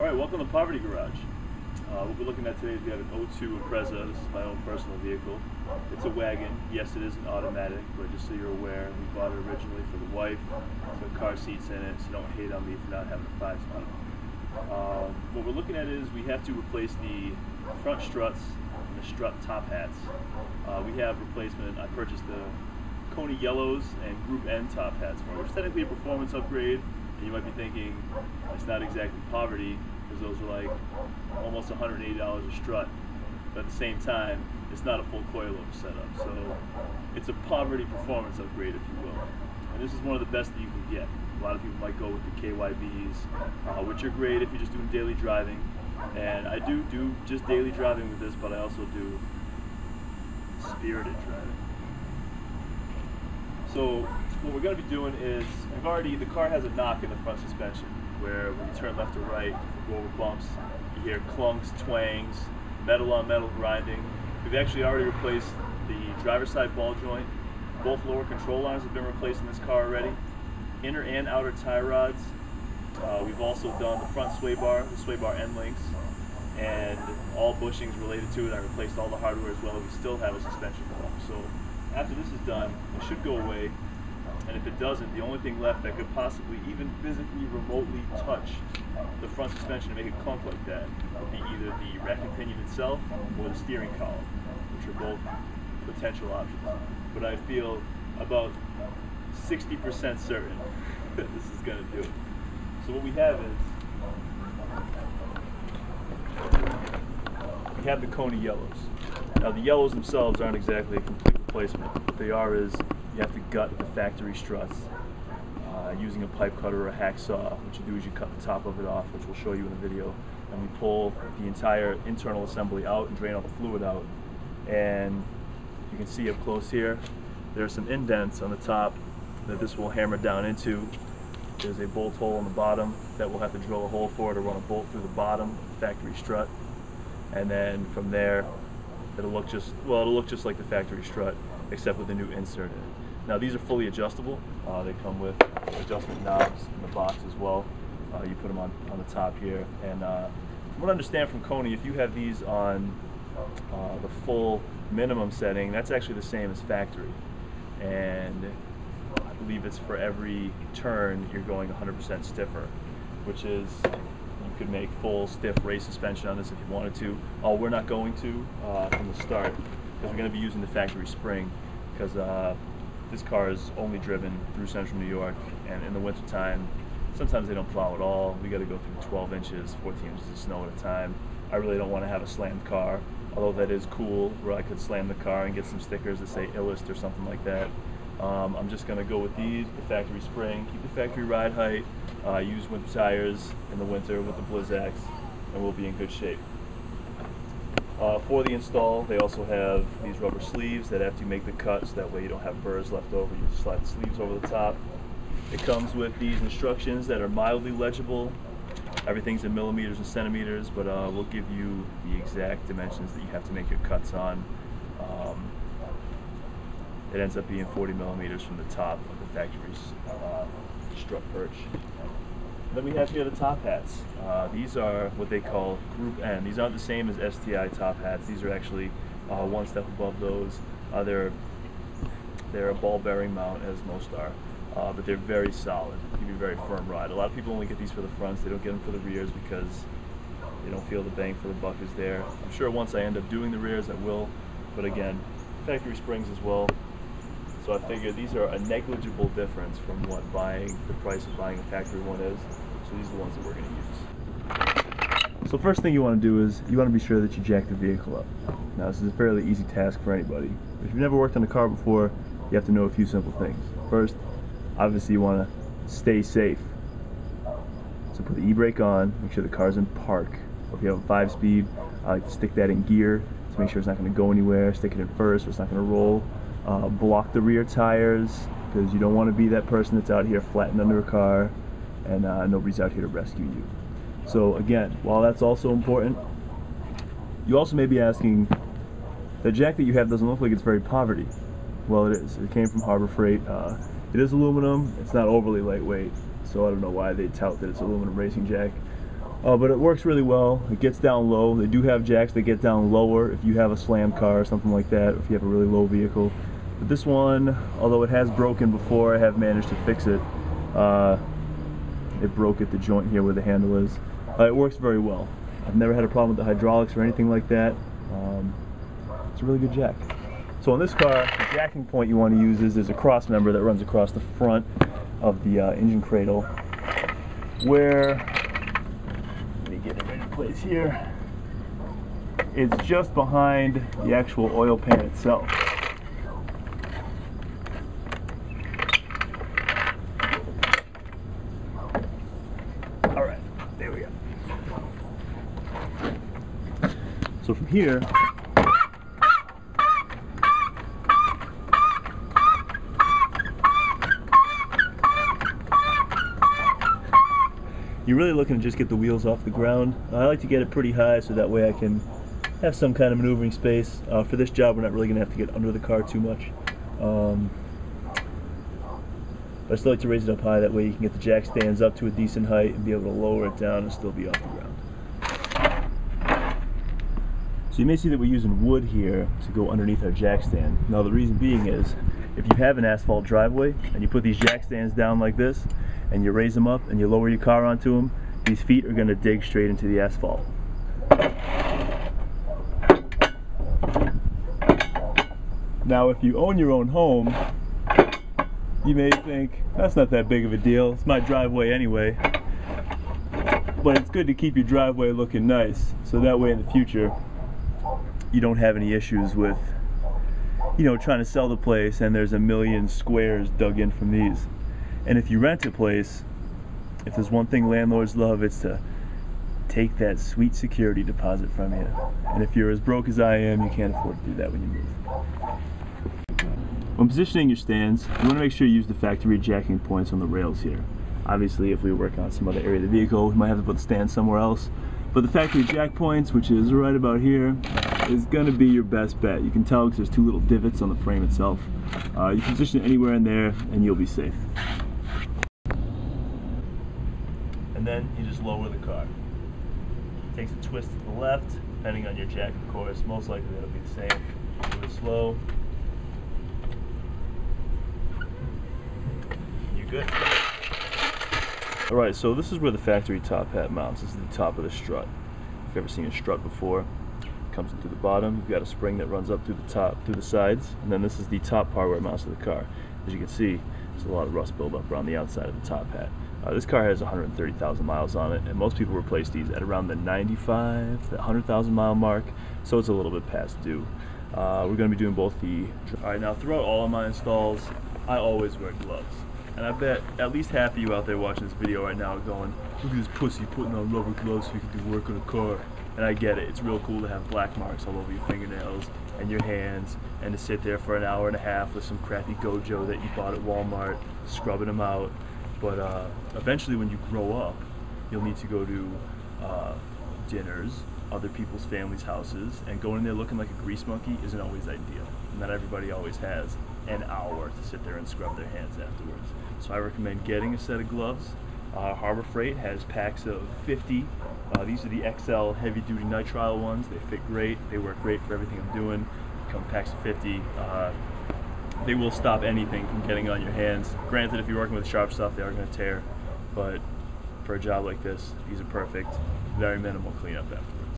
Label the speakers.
Speaker 1: Alright, welcome to Poverty Garage. What we're looking at today is we have an '02 Impreza. This is my own personal vehicle. It's a wagon. Yes, it is an automatic, but just so you're aware, we bought it originally for the wife. It's got car seats in it, so don't hate on me for not having a 5-speed. What we're looking at is we have to replace the front struts and the strut top hats. We have replacement. I purchased the Koni Yellows and Group N top hats for it, which is technically a performance upgrade. And you might be thinking it's not exactly poverty, because those are like almost $180 a strut. But at the same time, it's not a full coilover setup. So it's a poverty performance upgrade, if you will. And this is one of the best that you can get. A lot of people might go with the KYBs, which are great if you're just doing daily driving. And I do just daily driving with this, but I also do spirited driving. So what we're going to be doing is, the car has a knock in the front suspension where when you turn left or right, you go over bumps, you hear clunks, twangs, metal on metal grinding. We've actually already replaced the driver's side ball joint. Both lower control lines have been replaced in this car already. Inner and outer tie rods. We've also done the front sway bar, the sway bar end links, and all bushings related to it. I replaced all the hardware as well. We still have a suspension block. So after this is done, it should go away. And if it doesn't, the only thing left that could possibly even physically remotely touch the front suspension to make it clunk like that would be either the racking pinion itself or the steering column, which are both potential options. But I feel about 60% certain that this is going to do it. So what we have is, we have the Koni Yellows. Now the yellows themselves aren't exactly a complete replacement. What they are is, you have to gut the factory struts using a pipe cutter or a hacksaw. What you do is you cut the top of it off, which we'll show you in the video, and we pull the entire internal assembly out and drain all the fluid out. And you can see up close here, there are some indents on the top that this will hammer down into. There's a bolt hole on the bottom that we'll have to drill a hole for to run a bolt through the bottom of the factory strut. And then from there, it'll look just like the factory strut, except with a new insert in it. Now these are fully adjustable. They come with adjustment knobs in the box as well. You put them on the top here. And from what I understand from Koni, if you have these on the full minimum setting, that's actually the same as factory. And I believe it's for every turn you're going 100% stiffer, which is, you could make full stiff race suspension on this if you wanted to. We're not going to from the start, because we're going to be using the factory spring, because this car is only driven through central New York, and in the winter time sometimes they don't plow at all. We got to go through 12 inches, 14 inches of snow at a time. I really don't want to have a slammed car, although that is cool where I could slam the car and get some stickers that say Illest or something like that. I'm just going to go with these, the factory spring, keep the factory ride height, use winter tires in the winter with the Blizzaks, and we'll be in good shape. For the install, they also have these rubber sleeves that after you make the cut, so that way you don't have burrs left over, you just slide the sleeves over the top. It comes with these instructions that are mildly legible. Everything's in millimeters and centimeters, but we'll give you the exact dimensions that you have to make your cuts on. It ends up being 40 millimeters from the top of the factory's strut perch. Then we have here the top hats. These are what they call Group N. These aren't the same as STI top hats. These are actually one step above those. They're a ball bearing mount, as most are, but they're very solid. Give you a very firm ride. A lot of people only get these for the fronts. They don't get them for the rears because they don't feel the bang for the buck is there. I'm sure once I end up doing the rears I will, but again, factory springs as well. So I figure these are a negligible difference from what the price of buying a factory one is. So these are the ones that we're going to use. So first thing you want to do is you want to be sure that you jack the vehicle up. Now this is a fairly easy task for anybody. If you've never worked on a car before, you have to know a few simple things. First, obviously you want to stay safe. So put the e-brake on, make sure the car's in park. Or if you have a 5-speed, I like to stick that in gear to make sure it's not going to go anywhere. Stick it in first or it's not going to roll. Block the rear tires, because you don't want to be that person that's out here flattened under a car and nobody's out here to rescue you. So again, while that's also important, you also may be asking, the jack that you have doesn't look like it's very poverty. Well, it is. It came from Harbor Freight. It is aluminum. It's not overly lightweight, so I don't know why they tout that it's aluminum racing jack. But it works really well. It gets down low. They do have jacks that get down lower if you have a slam car or something like that, or if you have a really low vehicle. But this one, although it has broken before, I have managed to fix it. It broke at the joint here where the handle is. It works very well. I've never had a problem with the hydraulics or anything like that. It's a really good jack. So on this car, the jacking point you want to use is there's a cross member that runs across the front of the engine cradle, where, let me get it right in place here, it's just behind the actual oil pan itself. Alright, there we go. So from here, you're really looking to just get the wheels off the ground. I like to get it pretty high so that way I can have some kind of maneuvering space. For this job, we're not really going to have to get under the car too much. But I still like to raise it up high, that way you can get the jack stands up to a decent height and be able to lower it down and still be off the ground. So you may see that we're using wood here to go underneath our jack stand. Now the reason being is, if you have an asphalt driveway and you put these jack stands down like this, and you raise them up and you lower your car onto them, these feet are going to dig straight into the asphalt. Now if you own your own home, you may think, that's not that big of a deal, it's my driveway anyway. But it's good to keep your driveway looking nice, so that way in the future you don't have any issues with, you know, trying to sell the place and there's a million squares dug in from these. And if you rent a place, if there's one thing landlords love, it's to take that sweet security deposit from you. And if you're as broke as I am, you can't afford to do that when you move. When positioning your stands, you want to make sure you use the factory jacking points on the rails here. Obviously, if we work on some other area of the vehicle, we might have to put the stand somewhere else. But the factory jack points, which is right about here, is going to be your best bet. You can tell because there's two little divots on the frame itself. You can position it anywhere in there and you'll be safe. And then you just lower the car. It takes a twist to the left, depending on your jack, of course. Most likely that'll be the same. Do it slow. You're good. Alright, so this is where the factory top hat mounts. This is the top of the strut. If you've ever seen a strut before, it comes in through the bottom. You've got a spring that runs up through the top, through the sides, and then this is the top part where it mounts to the car. As you can see, there's a lot of rust buildup around the outside of the top hat. This car has 130,000 miles on it, and most people replace these at around the 95, the 100,000 mile mark, so it's a little bit past due. We're going to be doing both the... Alright, now throughout all of my installs, I always wear gloves. And I bet at least half of you out there watching this video right now are going, look at this pussy putting on rubber gloves so he can do work on a car. And I get it, it's real cool to have black marks all over your fingernails and your hands, and to sit there for an hour and a half with some crappy Gojo that you bought at Walmart, scrubbing them out. But eventually when you grow up, you'll need to go to dinners, other people's families' houses, and going in there looking like a grease monkey isn't always ideal. Not everybody always has an hour to sit there and scrub their hands afterwards. So I recommend getting a set of gloves. Harbor Freight has packs of 50. These are the XL heavy duty nitrile ones. They fit great, they work great for everything I'm doing. Come packs of 50. They will stop anything from getting on your hands. Granted, if you're working with sharp stuff, they are going to tear, but for a job like this, these are perfect. Very minimal cleanup afterwards.